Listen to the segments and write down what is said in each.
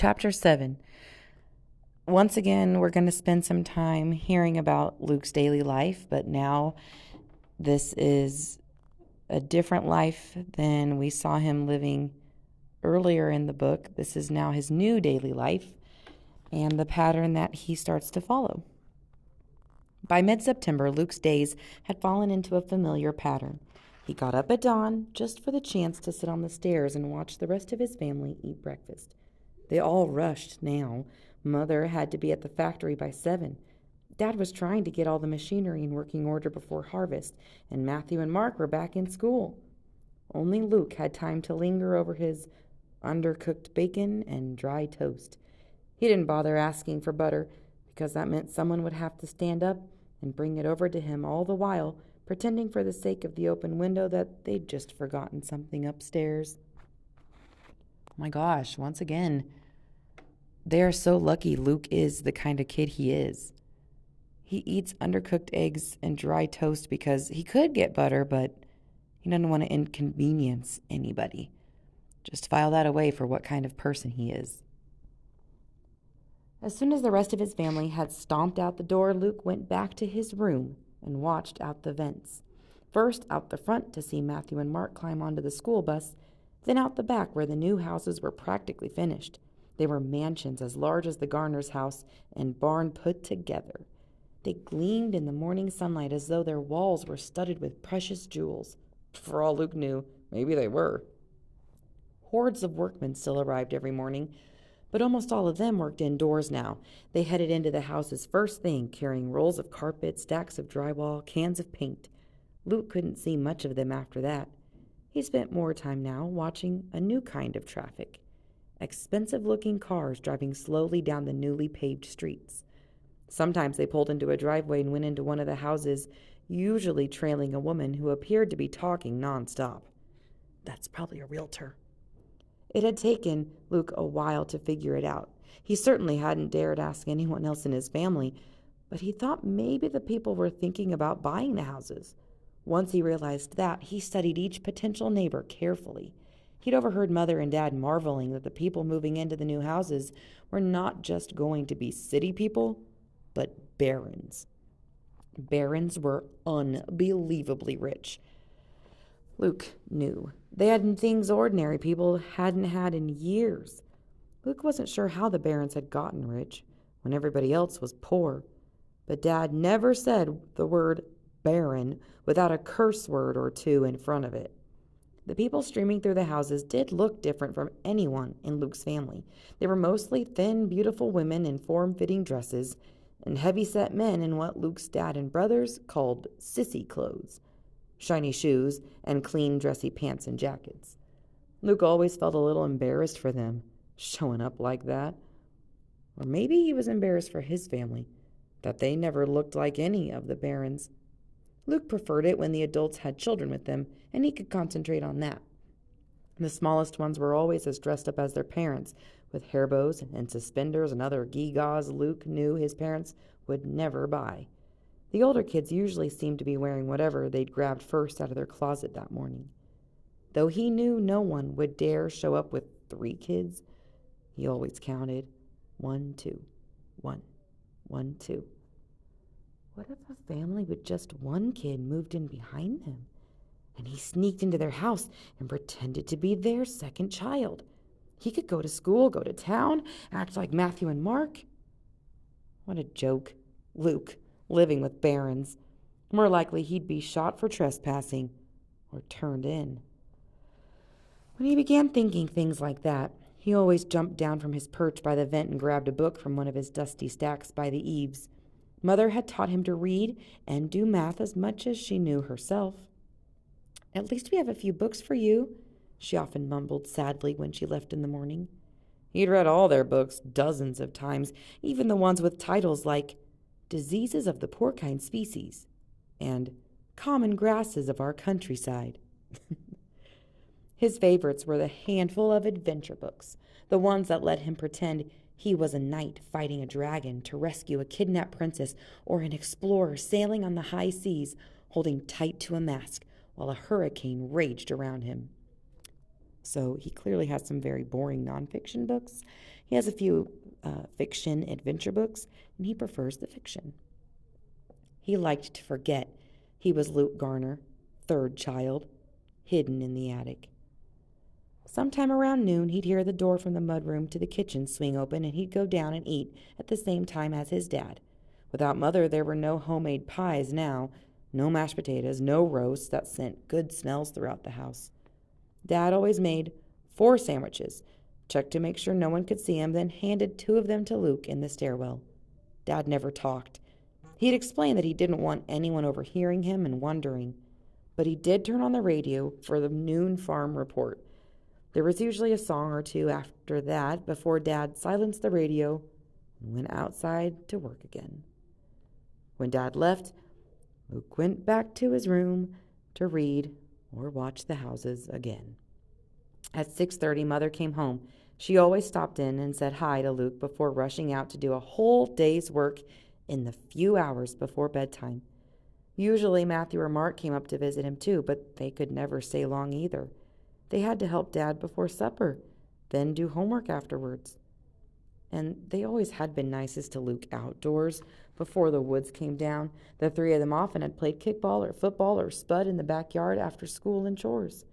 Chapter 7. Once again, we're going to spend some time hearing about Luke's daily life, but now this is a different life than we saw him living earlier in the book. This is now his new daily life and the pattern that he starts to follow. By mid-September, Luke's days had fallen into a familiar pattern. He got up at dawn just for the chance to sit on the stairs and watch the rest of his family eat breakfast. They all rushed now. Mother had to be at the factory by 7. Dad was trying to get all the machinery in working order before harvest, and Matthew and Mark were back in school. Only Luke had time to linger over his undercooked bacon and dry toast. He didn't bother asking for butter, because that meant someone would have to stand up and bring it over to him, all the while pretending for the sake of the open window that they'd just forgotten something upstairs. Oh my gosh, once again, they are so lucky Luke is the kind of kid he is. He eats undercooked eggs and dry toast because he could get butter, but he doesn't want to inconvenience anybody. Just file that away for what kind of person he is. As soon as the rest of his family had stomped out the door, Luke went back to his room and watched out the vents. First out the front to see Matthew and Mark climb onto the school bus, then out the back where the new houses were practically finished. They were mansions as large as the Garner's house and barn put together. They gleamed in the morning sunlight as though their walls were studded with precious jewels. For all Luke knew, maybe they were. Hordes of workmen still arrived every morning, but almost all of them worked indoors now. They headed into the houses first thing, carrying rolls of carpet, stacks of drywall, cans of paint. Luke couldn't see much of them after that. He spent more time now watching a new kind of traffic. Expensive-looking cars driving slowly down the newly paved streets. Sometimes they pulled into a driveway and went into one of the houses, usually trailing a woman who appeared to be talking nonstop. That's probably a realtor. It had taken Luke a while to figure it out. He certainly hadn't dared ask anyone else in his family, but he thought maybe the people were thinking about buying the houses. Once he realized that, he studied each potential neighbor carefully. He'd overheard Mother and Dad marveling that the people moving into the new houses were not just going to be city people, but barons. Barons were unbelievably rich. Luke knew. They had things ordinary people hadn't had in years. Luke wasn't sure how the barons had gotten rich when everybody else was poor, but Dad never said the word baron without a curse word or two in front of it. The people streaming through the houses did look different from anyone in Luke's family. They were mostly thin, beautiful women in form-fitting dresses and heavy-set men in what Luke's dad and brothers called sissy clothes, shiny shoes, and clean, dressy pants and jackets. Luke always felt a little embarrassed for them, showing up like that. Or maybe he was embarrassed for his family, that they never looked like any of the barons. Luke preferred it when the adults had children with them, and he could concentrate on that. The smallest ones were always as dressed up as their parents, with hair bows and suspenders and other gewgaws Luke knew his parents would never buy. The older kids usually seemed to be wearing whatever they'd grabbed first out of their closet that morning. Though he knew no one would dare show up with 3 kids, he always counted 1, 2, 1, 1, 2. What if a family with just 1 kid moved in behind them, and he sneaked into their house and pretended to be their second child? He could go to school, go to town, act like Matthew and Mark. What a joke. Luke, living with barons. More likely he'd be shot for trespassing or turned in. When he began thinking things like that, he always jumped down from his perch by the vent and grabbed a book from one of his dusty stacks by the eaves. Mother had taught him to read and do math as much as she knew herself. "At least we have a few books for you," she often mumbled sadly when she left in the morning. He'd read all their books dozens of times, even the ones with titles like Diseases of the Porcine Species and Common Grasses of Our Countryside. His favorites were the handful of adventure books, the ones that let him pretend he was a knight fighting a dragon to rescue a kidnapped princess, or an explorer sailing on the high seas, holding tight to a mast while a hurricane raged around him. So he clearly has some very boring nonfiction books. He has a few fiction adventure books, and he prefers the fiction. He liked to forget he was Luke Garner, third child, hidden in the attic. Sometime around noon, he'd hear the door from the mudroom to the kitchen swing open, and he'd go down and eat at the same time as his dad. Without Mother, there were no homemade pies now, no mashed potatoes, no roasts that sent good smells throughout the house. Dad always made 4 sandwiches, checked to make sure no one could see him, then handed 2 of them to Luke in the stairwell. Dad never talked. He'd explain that he didn't want anyone overhearing him and wondering, but he did turn on the radio for the noon farm report. There was usually a song or two after that before Dad silenced the radio and went outside to work again. When Dad left, Luke went back to his room to read or watch the houses again. At 6:30, Mother came home. She always stopped in and said hi to Luke before rushing out to do a whole day's work in the few hours before bedtime. Usually Matthew or Mark came up to visit him too, but they could never stay long either. They had to help Dad before supper, then do homework afterwards. And they always had been nicest to Luke outdoors. Before the woods came down, the 3 of them often had played kickball or football or spud in the backyard after school and chores.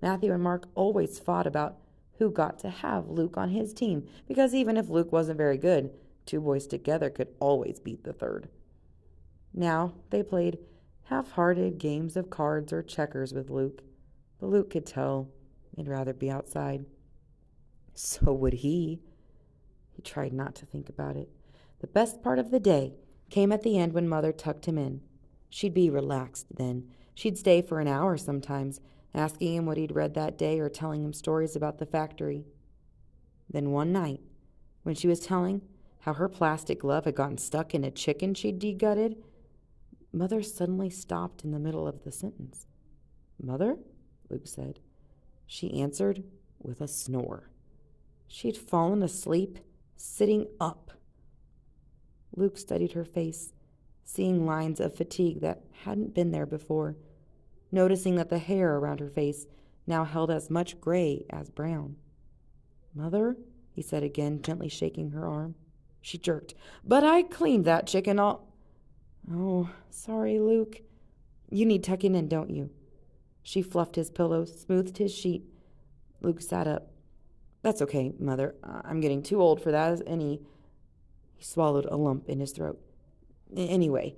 Matthew and Mark always fought about who got to have Luke on his team, because even if Luke wasn't very good, 2 boys together could always beat the third. Now they played half-hearted games of cards or checkers with Luke, but Luke could tell he'd rather be outside. So would he. He tried not to think about it. The best part of the day came at the end when Mother tucked him in. She'd be relaxed then. She'd stay for an hour sometimes, asking him what he'd read that day or telling him stories about the factory. Then one night, when she was telling how her plastic glove had gotten stuck in a chicken she'd degutted, Mother suddenly stopped in the middle of the sentence. "Mother?" Luke said. She answered with a snore. She'd fallen asleep, sitting up. Luke studied her face, seeing lines of fatigue that hadn't been there before, noticing that the hair around her face now held as much gray as brown. "Mother?" he said again, gently shaking her arm. She jerked. "But I cleaned that chicken all—" "Oh, sorry, Luke. You need tucking in, don't you?" She fluffed his pillow, smoothed his sheet. Luke sat up. "That's okay, Mother. I'm getting too old for that, and he swallowed a lump in his throat. "Anyway,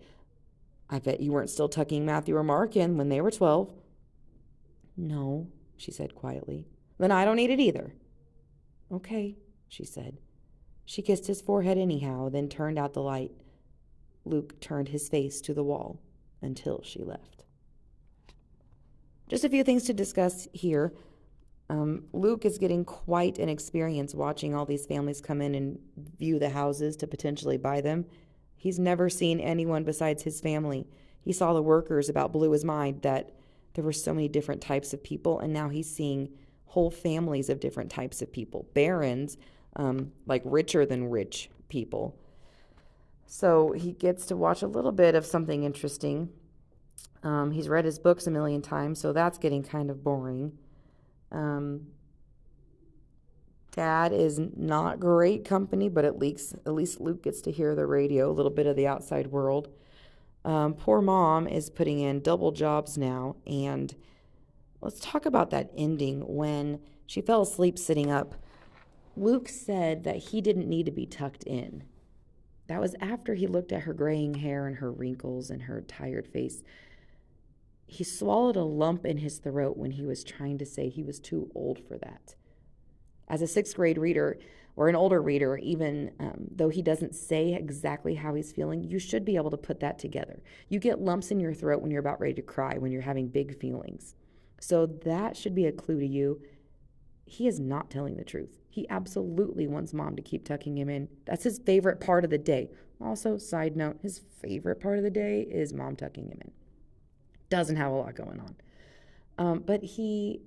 I bet you weren't still tucking Matthew or Mark in when they were 12. "No," she said quietly. "Then I don't need it either." "Okay," she said. She kissed his forehead anyhow, then turned out the light. Luke turned his face to the wall until she left. Just a few things to discuss here. Luke is getting quite an experience watching all these families come in and view the houses to potentially buy them. He's never seen anyone besides his family. He saw the workers about blew his mind that there were so many different types of people, and now he's seeing whole families of different types of people. Barons, like richer than rich people. So he gets to watch a little bit of something interesting. He's read his books a million times, so that's getting kind of boring. Dad is not great company, but at least Luke gets to hear the radio, a little bit of the outside world. Poor Mom is putting in double jobs now, and let's talk about that ending when she fell asleep sitting up. Luke said that he didn't need to be tucked in. That was after he looked at her graying hair and her wrinkles and her tired face. He swallowed a lump in his throat when he was trying to say he was too old for that. As a 6th grade reader or an older reader, even though he doesn't say exactly how he's feeling, you should be able to put that together. You get lumps in your throat when you're about ready to cry, when you're having big feelings. So that should be a clue to you. He is not telling the truth. He absolutely wants Mom to keep tucking him in. That's his favorite part of the day. Also, side note, his favorite part of the day is Mom tucking him in. Doesn't have a lot going on. But he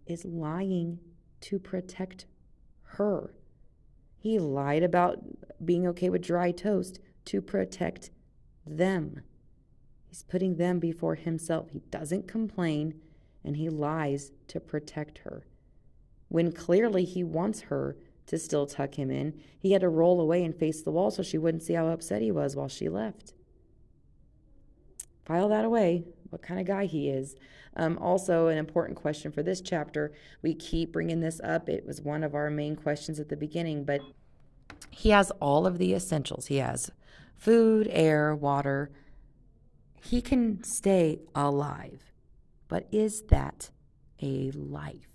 is lying to protect her. He lied about being okay with dry toast to protect them. He's putting them before himself. He doesn't complain, and he lies to protect her. When clearly he wants her to still tuck him in, he had to roll away and face the wall so she wouldn't see how upset he was while she left. File that away, what kind of guy he is. Also, an important question for this chapter. We keep bringing this up. It was one of our main questions at the beginning, but he has all of the essentials. He has food, air, water. He can stay alive. But is that a life?